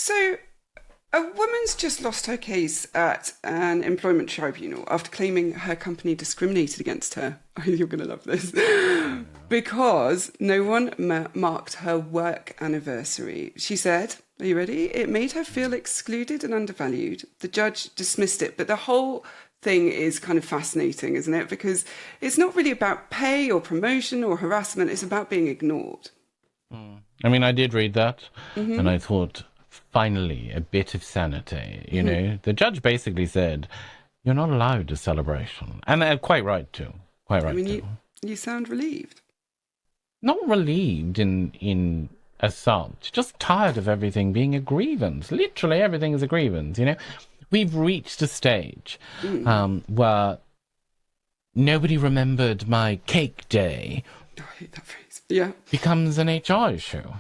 So, a woman's just lost her case at an employment tribunal after claiming her company discriminated against her. Oh, you're going to love this. Because no one marked her work anniversary. She said, are you ready? It made her feel excluded and undervalued. The judge dismissed it, but the whole thing is kind of fascinating, isn't it? Because it's not really about pay or promotion or harassment. It's about being ignored. I mean, I did read that, and I thought, finally, a bit of sanity. You know, the judge basically said, "You're not allowed a celebration," and they're quite right to. Quite right. I mean, you sound relieved. Not relieved in as such, just tired of everything being a grievance. Literally, everything is a grievance. You know, we've reached a stage where nobody remembered my cake day. Oh, I hate that phrase. Yeah. Becomes an HR issue.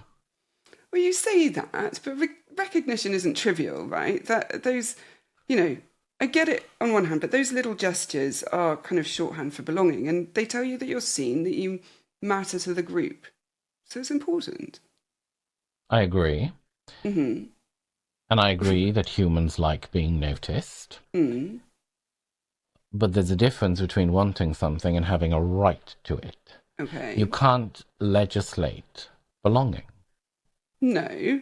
Well, you say that, but recognition isn't trivial, right? That those, I get it on one hand, but those little gestures are kind of shorthand for belonging, and they tell you that you're seen, that you matter to the group. So it's important. I agree. And I agree that humans like being noticed. But there's a difference between wanting something and having a right to it. Okay. You can't legislate belonging. No.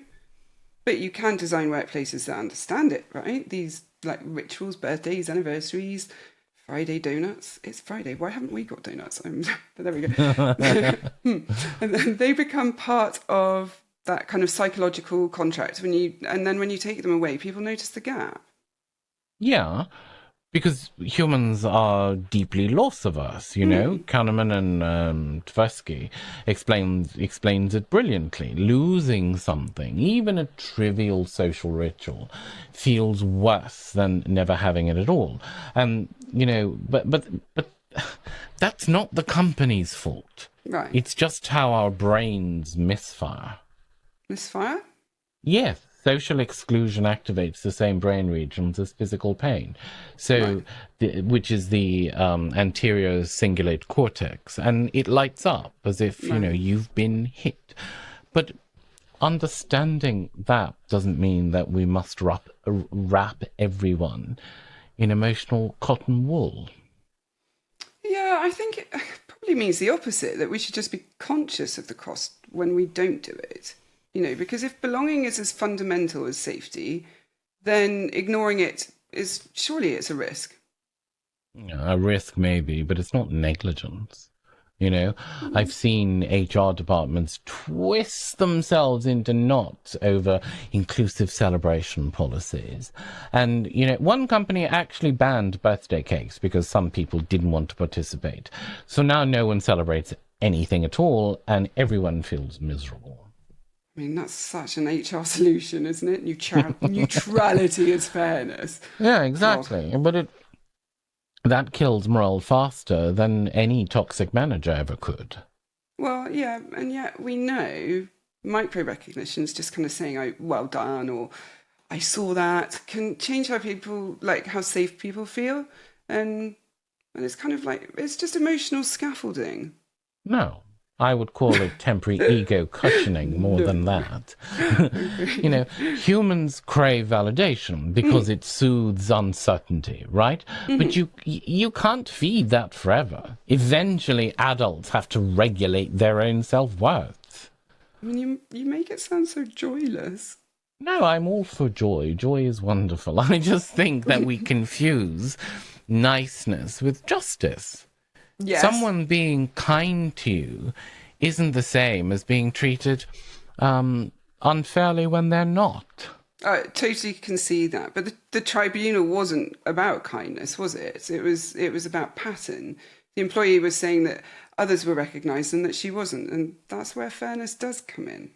But you can design workplaces that understand it, right? These like rituals, birthdays, anniversaries, Friday donuts. It's Friday. Why haven't we got donuts? But there we go. And then they become part of that kind of psychological contract when you take them away, people notice the gap. Yeah. Because humans are deeply loss averse, you know. Kahneman and Tversky explains it brilliantly. Losing something, even a trivial social ritual, feels worse than never having it at all. And but that's not the company's fault. Right. It's just how our brains misfire. Misfire? Yes. Social exclusion activates the same brain regions as physical pain, which is the anterior cingulate cortex, and it lights up as if you've been hit. But understanding that doesn't mean that we must wrap everyone in emotional cotton wool. Yeah, I think it probably means the opposite, that we should just be conscious of the cost when we don't do it. Because if belonging is as fundamental as safety, then ignoring it is surely it's a risk. A risk maybe, but it's not negligence. I've seen HR departments twist themselves into knots over inclusive celebration policies. And, one company actually banned birthday cakes because some people didn't want to participate. So now no one celebrates anything at all, and everyone feels miserable. I mean, that's such an HR solution, isn't it? Neutrality is fairness. Yeah, exactly. God. But that kills morale faster than any toxic manager ever could. Well, yeah, and yet we know micro-recognition is just kind of saying, oh, well done, or I saw that, can change how safe people feel. And it's kind of like, it's just emotional scaffolding. No. I would call it temporary ego cushioning more than that. Humans crave validation because it soothes uncertainty, right? But you can't feed that forever. Eventually, adults have to regulate their own self-worth. I mean, you make it sound so joyless. No, I'm all for joy. Joy is wonderful. I just think that we confuse niceness with justice. Yes. Someone being kind to you isn't the same as being treated unfairly when they're not. I totally can see that. But the tribunal wasn't about kindness, was it? It was about pattern. The employee was saying that others were recognised and that she wasn't. And that's where fairness does come in.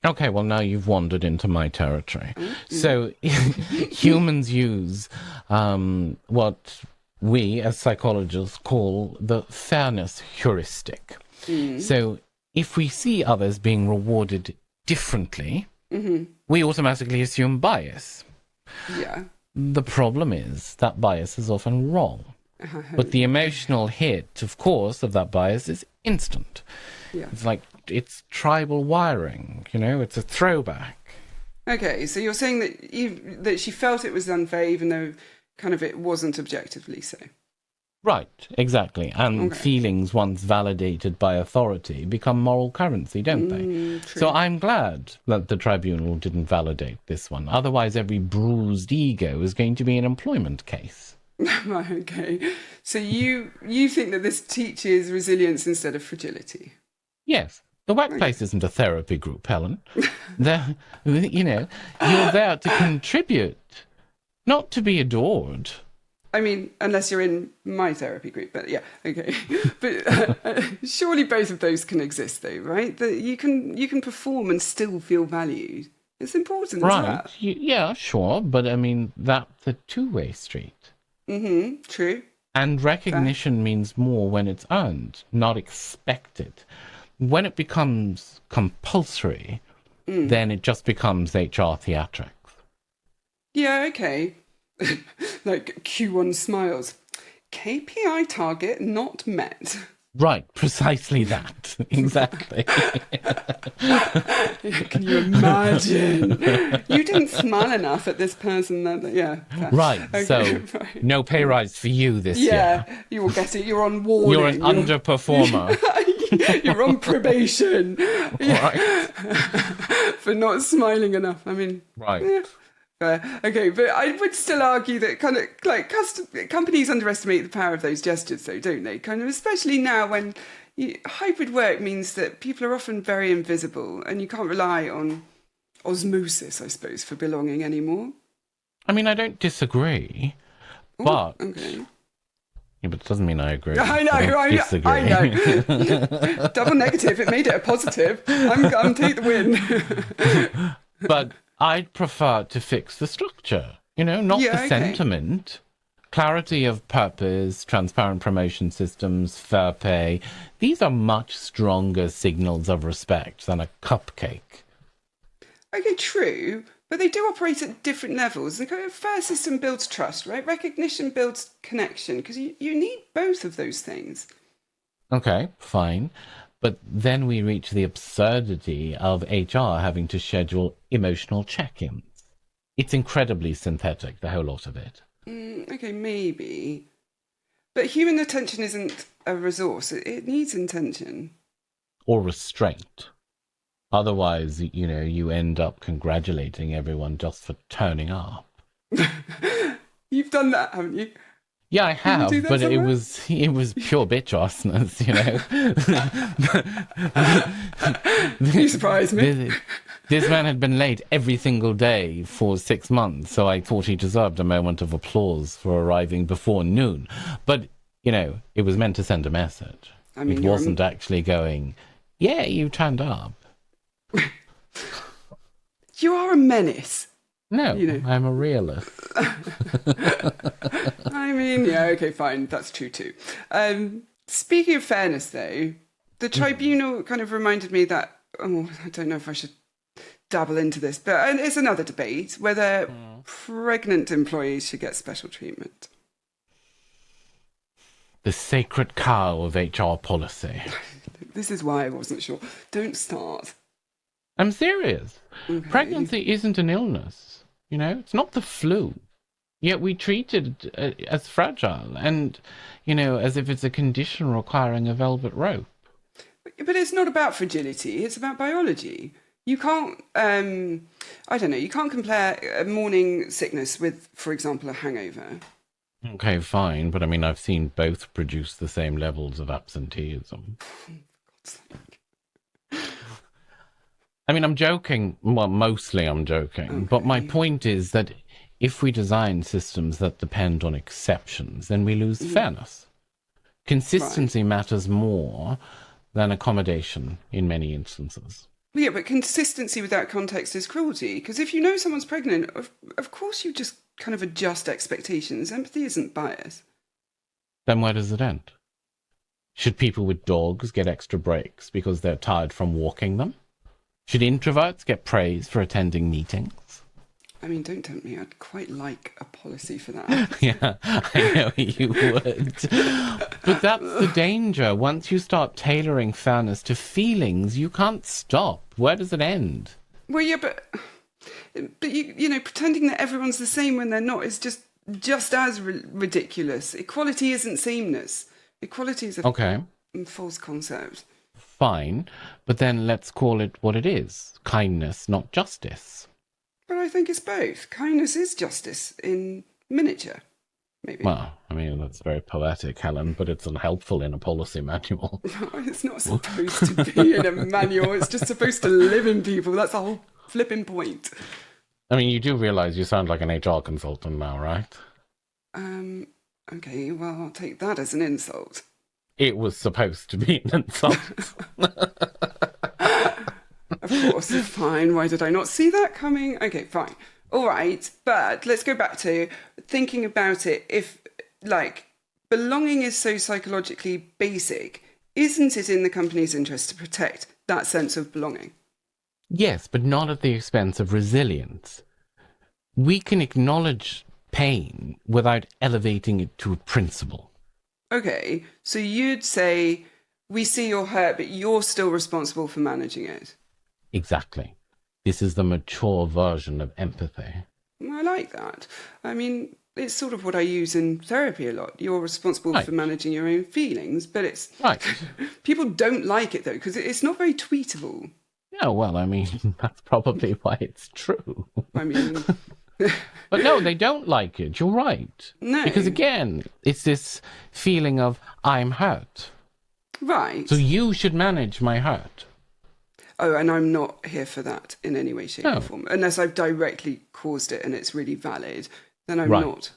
Okay, well, now you've wandered into my territory. So humans use what we, as psychologists, call the fairness heuristic. So if we see others being rewarded differently, we automatically assume bias. Yeah. The problem is that bias is often wrong. But the emotional hit, of course, of that bias is instant. Yeah. It's like, it's tribal wiring, it's a throwback. Okay, so you're saying that she felt it was unfair, even though kind of it wasn't objectively so. Right, exactly. And Okay. feelings, once validated by authority, become moral currency, don't they? True. So I'm glad that the tribunal didn't validate this one. Otherwise, every bruised ego is going to be an employment case. Right, okay. So you think that this teaches resilience instead of fragility? Yes. The workplace isn't a therapy group, Helen. You're there to contribute, not to be adored. I mean, unless you're in my therapy group, but yeah, okay. But surely both of those can exist, though, right? That you can perform and still feel valued. It's important as well. Right. Yeah, sure. But I mean, that's a two-way street. True. And recognition means more when it's earned, not expected. When it becomes compulsory, then it just becomes HR theatrics. Yeah, okay. Like Q1 smiles. KPI target not met. Right, precisely that. Exactly. Can you imagine? You didn't smile enough at this person. Yeah. Right, Okay, so right. no pay rise for you this year. Yeah, you will get it. You're on warning. You're an underperformer. You're on probation. Right. For not smiling enough. I mean, Right. yeah, fair. Okay, but I would still argue that kind of like companies underestimate the power of those gestures, though, don't they? Kind of, especially now when hybrid work means that people are often very invisible, and you can't rely on osmosis, I suppose, for belonging anymore. I mean, I don't disagree, Ooh, but... okay. Yeah, but it doesn't mean I agree. I know. Double negative. It made it a positive. I'm take the win. But I'd prefer to fix the structure, not the sentiment. Clarity of purpose, transparent promotion systems, fair pay. These are much stronger signals of respect than a cupcake. Okay, true. But they do operate at different levels. The kind of fair system builds trust, right? Recognition builds connection, because you need both of those things. Okay, fine. But then we reach the absurdity of HR having to schedule emotional check-ins. It's incredibly synthetic, the whole lot of it. Okay, maybe. But human attention isn't a resource. It needs intention. Or restraint. Otherwise, you end up congratulating everyone just for turning up. You've done that, haven't you? Yeah, I have, but somewhere? it was pure bitch-assness, You surprised me. This man had been late every single day for 6 months, so I thought he deserved a moment of applause for arriving before noon. But, it was meant to send a message. I mean, it wasn't actually going, yeah, you turned up. You are a menace. No, I'm a realist. I mean, yeah, okay, fine. That's true too. Speaking of fairness, though, the tribunal kind of reminded me that, I don't know if I should dabble into this, but it's another debate whether pregnant employees should get special treatment. The sacred cow of HR policy. This is why I wasn't sure. Don't start. I'm serious. Okay. Pregnancy isn't an illness. It's not the flu. Yet we treat it as fragile and, as if it's a condition requiring a velvet rope. But it's not about fragility. It's about biology. You can't, you can't compare a morning sickness with, for example, a hangover. Okay, fine. But I mean, I've seen both produce the same levels of absenteeism. I mean, I'm joking. Well, mostly I'm joking. Okay. But my point is that if we design systems that depend on exceptions, then we lose fairness. Consistency matters more than accommodation in many instances. Yeah, but consistency without context is cruelty. Because if you know someone's pregnant, of course you just kind of adjust expectations. Empathy isn't bias. Then where does it end? Should people with dogs get extra breaks because they're tired from walking them? Should introverts get praise for attending meetings? I mean, don't tempt me. I'd quite like a policy for that. Yeah, I know you would. But that's the danger. Once you start tailoring fairness to feelings, you can't stop. Where does it end? Well, yeah, but But pretending that everyone's the same when they're not is just as ridiculous. Equality isn't sameness. Equality is a false concept. Fine, but then let's call it what it is. Kindness, not justice. But I think it's both. Kindness is justice in miniature, maybe. Well, I mean, that's very poetic, Helen, but it's unhelpful in a policy manual. No, it's not supposed to be in a manual. It's just supposed to live in people. That's the whole flipping point. I mean, you do realise you sound like an HR consultant now, right? Okay, well, I'll take that as an insult. It was supposed to be an insult. Of course, fine. Why did I not see that coming? Okay, fine. All right, but let's go back to thinking about it. If, belonging is so psychologically basic, isn't it in the company's interest to protect that sense of belonging? Yes, but not at the expense of resilience. We can acknowledge pain without elevating it to a principle. Okay, so you'd say, we see you're hurt, but you're still responsible for managing it. Exactly. This is the mature version of empathy. I like that. I mean, it's sort of what I use in therapy a lot. You're responsible for managing your own feelings, but it's... Right. People don't like it, though, because it's not very tweetable. Yeah, well, I mean, that's probably why it's true. I mean... But no, they don't like it. You're right. No. Because again, it's this feeling of, I'm hurt. Right. So you should manage my hurt. Oh, and I'm not here for that in any way, shape, or form. Unless I've directly caused it and it's really valid, then I'm not.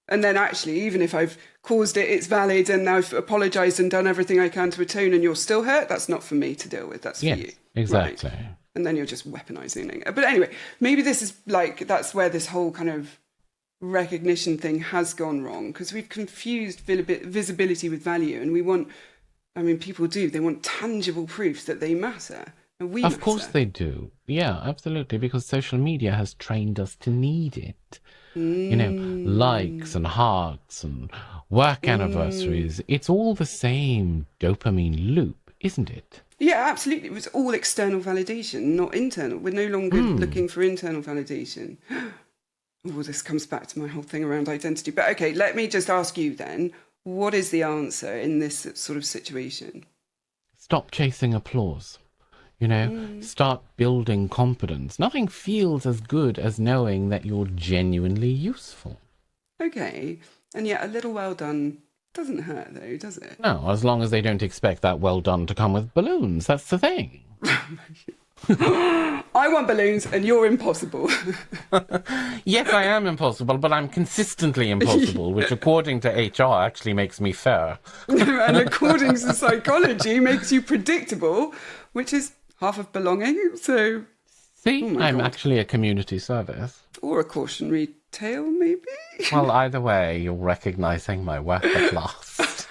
And then actually, even if I've caused it, it's valid, and I've apologised and done everything I can to atone, and you're still hurt, that's not for me to deal with. That's for you. Exactly. Right. And then you're just weaponising it. But anyway, maybe this is that's where this whole kind of recognition thing has gone wrong, because we've confused visibility with value, and people do. They want tangible proof that they matter. And we matter. Of course they do. Yeah, absolutely, because social media has trained us to need it. Likes and hearts and work anniversaries. It's all the same dopamine loop, isn't it? Yeah, absolutely. It was all external validation, not internal. We're no longer looking for internal validation. Oh, this comes back to my whole thing around identity. But okay, let me just ask you then, what is the answer in this sort of situation? Stop chasing applause. Start building confidence. Nothing feels as good as knowing that you're genuinely useful. Okay, and yet a little well done doesn't hurt though, does it? No, as long as they don't expect that well done to come with balloons. That's the thing. I want balloons and you're impossible. Yes, I am impossible, but I'm consistently impossible, which according to HR actually makes me fair. And according to psychology makes you predictable, which is half of belonging. So see, I'm actually a community service. Or a cautionary tale, maybe? Well, either way, you're recognising my work at last.